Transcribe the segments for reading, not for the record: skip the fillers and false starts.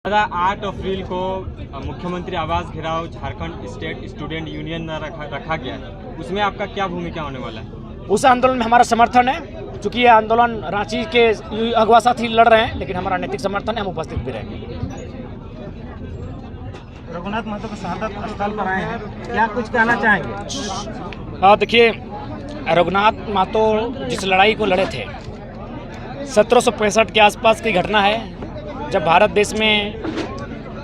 दादा 8 अप्रैल को मुख्यमंत्री आवास घेराव झारखंड स्टेट स्टूडेंट यूनियन द्वारा रखा गया है, उसमें आपका क्या भूमिका होने वाला है? उस आंदोलन में हमारा समर्थन है। चूँकि ये आंदोलन रांची के अगवा साथी लड़ रहे हैं, लेकिन हमारा नैतिक समर्थन है, हम उपस्थित भी रहेंगे। रघुनाथ महतो के शहादत स्थल पर आए हैं, क्या कुछ कहना चाहेंगे? देखिए, रघुनाथ महतो जिस लड़ाई को लड़े थे 1765 के आसपास की घटना है, जब भारत देश में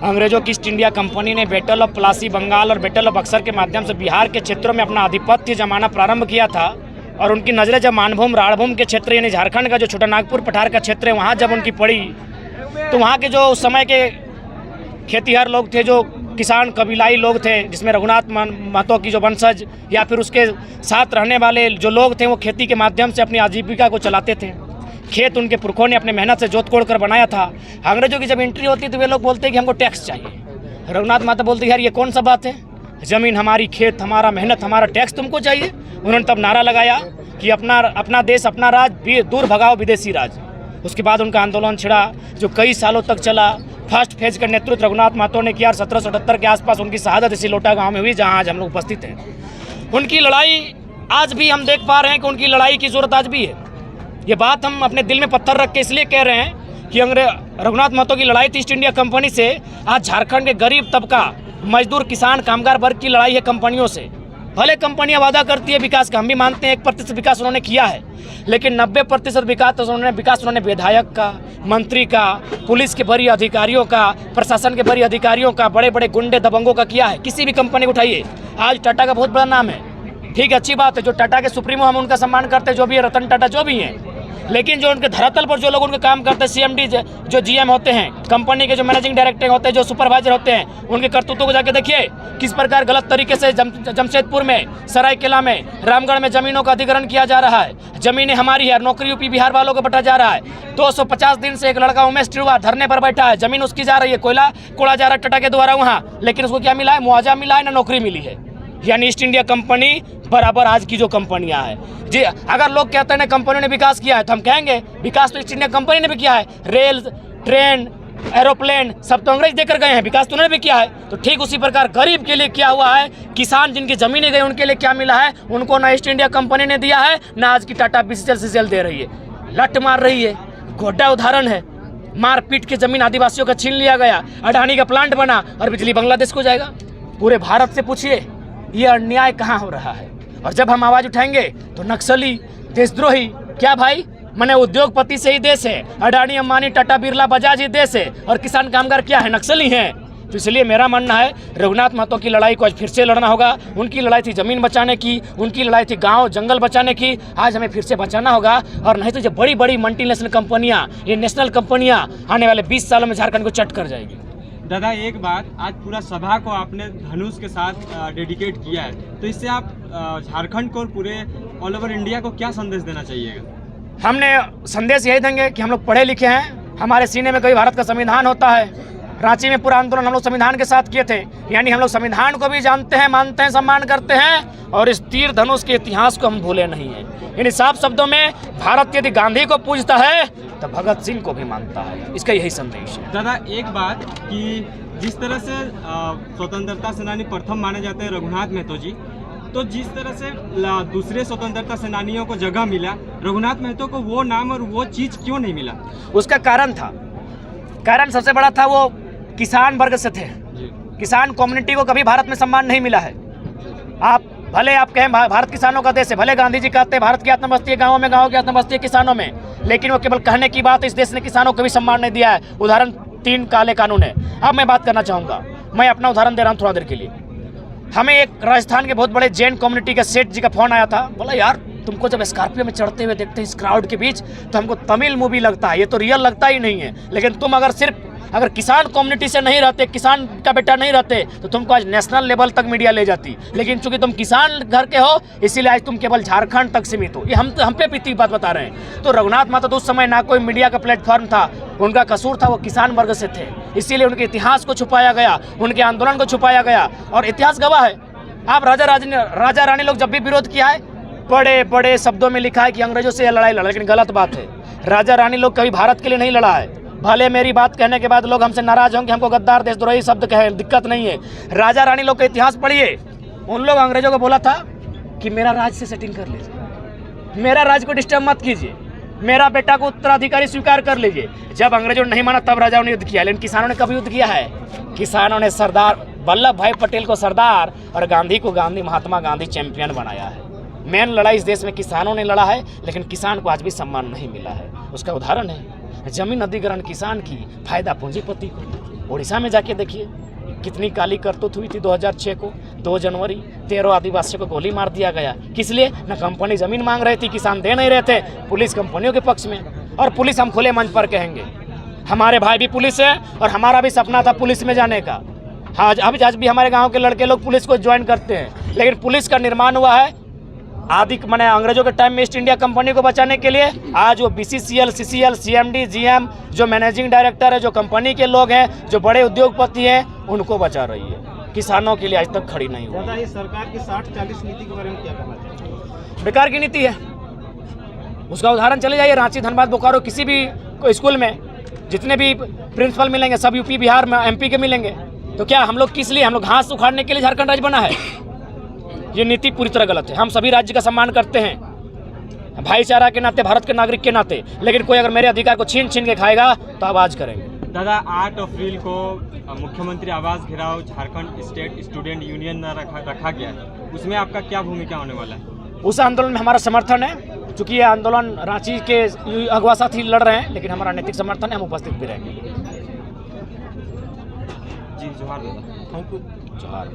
अंग्रेजों की ईस्ट इंडिया कंपनी ने बैटल ऑफ प्लासी बंगाल और बैटल ऑफ बक्सर के माध्यम से बिहार के क्षेत्रों में अपना आधिपत्य जमाना प्रारंभ किया था। और उनकी नज़रें जब मानभूम राणभूम के क्षेत्र यानी झारखंड का जो छोटा नागपुर पठार का क्षेत्र है वहाँ जब उनकी पड़ी, तो वहाँ के जो उस समय के खेतीहर लोग थे, जो किसान कबीलाई लोग थे, जिसमें रघुनाथ महतो की जो वंशज या फिर उसके साथ रहने वाले जो लोग थे, वो खेती के माध्यम से अपनी आजीविका को चलाते थे। खेत उनके पुरखों ने अपने मेहनत से जोत कोड़ कर बनाया था। अंग्रेजों की जब एंट्री होती तो वे लोग बोलते कि हमको टैक्स चाहिए। रघुनाथ महतो बोलते यार ये कौन सा बात है, ज़मीन हमारी, खेत हमारा, मेहनत हमारा, टैक्स तुमको चाहिए। उन्होंने तब नारा लगाया कि अपना देश अपना राज, दूर भगाओ विदेशी राज। उसके बाद उनका आंदोलन छिड़ा जो कई सालों तक चला। फर्स्ट फेज का नेतृत्व रघुनाथ महतो ने किया। 1778 के आसपास उनकी शहादत इसी लोटा गाँव में हुई, जहाँ आज हम लोग उपस्थित हैं। उनकी लड़ाई आज भी हम देख पा रहे हैं कि उनकी लड़ाई की ज़रूरत आज भी है। ये बात हम अपने दिल में पत्थर रख के इसलिए कह रहे हैं कि रघुनाथ महतो की लड़ाई थी ईस्ट इंडिया कंपनी से। आज झारखंड के गरीब तबका, मजदूर, किसान, कामगार वर्ग की लड़ाई है कंपनियों से। भले कंपनियां वादा करती है विकास का, हम भी मानते हैं 1% विकास उन्होंने किया है, लेकिन 90% विकास उन्होंने विधायक का, मंत्री का, पुलिस के बड़ी अधिकारियों का, प्रशासन के बड़ी अधिकारियों का, बड़े बड़े गुंडे दबंगों का किया है। किसी भी कंपनी को उठाइए, आज टाटा का बहुत बड़ा नाम है, ठीक है, अच्छी बात है। जो टाटा के सुप्रीमो, हम उनका सम्मान करते हैं, जो भी है, रतन टाटा जो भी हैं, लेकिन जो उनके धरातल पर जो लोग उनके काम करते हैं, सीएमडी जो जीएम होते हैं, कंपनी के जो मैनेजिंग डायरेक्टर होते हैं, जो सुपरवाइजर होते हैं, उनके करतूतों को जाके देखिए किस प्रकार गलत तरीके से जमशेदपुर में, सरायकेला में, रामगढ़ में ज़मीनों का अधिग्रहण किया जा रहा है। ज़मीनें हमारी है, नौकरी यूपी बिहार वालों को बटा जा रहा है। 250 दिन से एक लड़का उमेश टिड़वा धरने पर बैठा है, ज़मीन उसकी जा रही है, कोयला कोड़ा जा रहा है टाटा के द्वारा वहाँ, लेकिन उसको क्या मिला है? मुआवजा मिला है, ना नौकरी मिली है। यानी ईस्ट इंडिया कंपनी बराबर आज की जो कंपनियां हैं जी। अगर लोग कहते हैं ना कंपनियों ने विकास किया है, तो हम कहेंगे विकास तो ईस्ट इंडिया कंपनी ने भी किया है। रेल, ट्रेन, एरोप्लेन सब तो अंग्रेज देकर गए हैं, विकास तो उन्होंने भी किया है। तो ठीक उसी प्रकार गरीब के लिए क्या हुआ है, किसान जिनकी ज़मीनें गई उनके लिए क्या मिला है? उनको ना ईस्ट इंडिया कंपनी ने दिया है, ना आज की टाटा बीसीएल दे रही है। लट मार रही है, गोड्डा उदाहरण है। मारपीट के ज़मीन आदिवासियों का छीन लिया गया, अडानी का प्लांट बना और बिजली बांग्लादेश को जाएगा। पूरे भारत से पूछिए ये अन्याय कहाँ हो रहा है। और जब हम आवाज़ उठाएंगे तो नक्सली, देशद्रोही, क्या भाई, मैंने उद्योगपति से ही देश है, अडानी, अंबानी, टाटा, बिरला, बजाज ही देश है, और किसान कामगार क्या है? नक्सली हैं। तो इसलिए मेरा मानना है रघुनाथ महतो की लड़ाई को आज फिर से लड़ना होगा। उनकी लड़ाई थी ज़मीन बचाने की, उनकी लड़ाई थी गांव जंगल बचाने की, आज हमें फिर से बचाना होगा। और नहीं तो जो बड़ी बड़ी मल्टीनेशनल कंपनियाँ, ये नेशनल कंपनियाँ आने वाले 20 सालों में झारखंड को चट कर जाएगी। दादा एक बात, आज पूरा सभा को आपने धनुष के साथ डेडिकेट किया है, तो इससे आप झारखंड को और पूरे ऑल ओवर इंडिया को क्या संदेश देना चाहिएगा? हमने संदेश यही देंगे कि हम लोग पढ़े लिखे हैं, हमारे सीने में कभी भारत का संविधान होता है। रांची में पूरा आंदोलन हम लोग संविधान के साथ किए थे, यानी हम लोग संविधान को भी जानते हैं, मानते हैं, सम्मान करते हैं, और इस तीर धनुष के इतिहास को हम भूले नहीं हैं। यानी साफ शब्दों में भारत यदि गांधी को पूजता है तो भगत सिंह को भी मानता है। इसका यही संदेश है। दादा एक बात कि जिस तरह से स्वतंत्रता सेनानी प्रथम माने जाते हैं रघुनाथ महतो जी, तो जिस तरह से दूसरे स्वतंत्रता सेनानियों को जगह मिला, रघुनाथ महतो को वो नाम और वो चीज़ क्यों नहीं मिला? उसका कारण सबसे बड़ा था, वो किसान वर्ग से थे। किसान कम्युनिटी को कभी भारत में सम्मान नहीं मिला है। भले आप कहें भारत किसानों का देश है, भले गांधी जी कहते हैं भारत की आत्मबस्ती है गाँवों में, गाँव की आत्मबस्ती है किसानों में, लेकिन वो केवल कहने की बात है। इस देश ने किसानों को भी सम्मान नहीं दिया है। उदाहरण 3 काले कानून है। अब मैं बात करना चाहूँगा, मैं अपना उदाहरण दे रहा हूँ थोड़ा देर के लिए। हमें एक राजस्थान के बहुत बड़े जैन कम्युनिटी का सेठ जी का फ़ोन आया था, बोला यार तुमको जब स्कॉर्पियो में चढ़ते हुए देखते हैं इस क्राउड के बीच, तो हमको तमिल मूवी लगता है, ये तो रियल लगता ही नहीं है। लेकिन तुम अगर किसान कम्युनिटी से नहीं रहते, किसान का बेटा नहीं रहते, तो तुमको आज नेशनल लेवल तक मीडिया ले जाती। लेकिन चूंकि तुम किसान घर के हो, इसीलिए आज तुम केवल झारखंड तक सीमित हो। ये हम पे बीती बात बता रहे हैं। तो रघुनाथ महतो तो उस समय ना कोई मीडिया का प्लेटफॉर्म था, उनका कसूर था, वो किसान वर्ग से थे, इसीलिए उनके इतिहास को छुपाया गया, उनके आंदोलन को छुपाया गया। और इतिहास गवाह है। आप राजा रानी लोग जब भी विरोध किया है, बड़े बड़े शब्दों में लिखा है कि अंग्रेजों से लड़ाई लड़ा, लेकिन गलत बात है। राजा रानी लोग कभी भारत के लिए नहीं लड़ा है, भले मेरी बात कहने के बाद लोग हमसे नाराज होंगे, हमको गद्दार देशद्रोही शब्द कहे, दिक्कत नहीं है। राजा रानी लोग का इतिहास पढ़िए, उन लोग अंग्रेजों को बोला था कि मेरा राज से सेटिंग कर लीजिए, मेरा राज को डिस्टर्ब मत कीजिए, मेरा बेटा को उत्तराधिकारी स्वीकार कर लीजिए। जब अंग्रेजों ने नहीं माना तब राजाओं ने युद्ध किया, लेकिन किसानों ने कभी युद्ध किया है? किसानों ने सरदार वल्लभ भाई पटेल को सरदार और गांधी को गांधी, महात्मा गांधी चैंपियन बनाया है। मेन लड़ाई इस देश में किसानों ने लड़ा है, लेकिन किसान को आज भी सम्मान नहीं मिला है। उसका उदाहरण है जमीन अधिग्रहण किसान की, फायदा पूंजीपति को। उड़ीसा में जाके देखिए कितनी काली करतूत हुई थी 2006 को, 2 जनवरी 13 आदिवासियों को गोली मार दिया गया। किस लिए? न कंपनी जमीन मांग रही थी, किसान दे नहीं रहे थे, पुलिस कंपनियों के पक्ष में। और पुलिस हम खुले मंच पर कहेंगे, हमारे भाई भी पुलिस है और हमारा भी सपना था पुलिस में जाने का। आज भी हमारे गाँव के लड़के लोग पुलिस को ज्वाइन करते हैं, लेकिन पुलिस का निर्माण हुआ है आदि मैंने अंग्रेजों के टाइम में ईस्ट इंडिया कंपनी को बचाने के लिए। आज वो BCCL, CCL, CMD, GM जो मैनेजिंग डायरेक्टर है, जो कंपनी के लोग हैं, जो बड़े उद्योगपति हैं, उनको बचा रही है। किसानों के लिए आज तक खड़ी नहीं हुई। दादा, ये सरकार की 60-40 नीति के बारे में क्या कहना चाहिए? बेकार की नीति है। उसका उदाहरण चले जाइए, रांची, धनबाद, बोकारो, किसी भी स्कूल में जितने भी प्रिंसिपल मिलेंगे सब यूपी, बिहार में, MP के मिलेंगे। तो क्या हम लोग किस लिए? हम लोग घास उखाड़ने के लिए झारखंड राज्य बना है? ये नीति पूरी तरह गलत है। हम सभी राज्य का सम्मान करते हैं भाईचारा के नाते, भारत के नागरिक के नाते, लेकिन कोई अगर मेरे अधिकार को छीन के खाएगा तो आवाज करेंगे। दादा, 8 अप्रैल को मुख्यमंत्री आवास घेराव झारखंड स्टेट स्टूडेंट यूनियन रखा गया है, उसमें आपका क्या भूमिका होने वाला है? उस आंदोलन में हमारा समर्थन है, क्योंकि ये आंदोलन रांची के अगवा साथी लड़ रहे हैं, लेकिन हमारा नैतिक समर्थन है, हम उपस्थित भी रहेंगे। जी, जोहार दादा। Thank you. जोहार।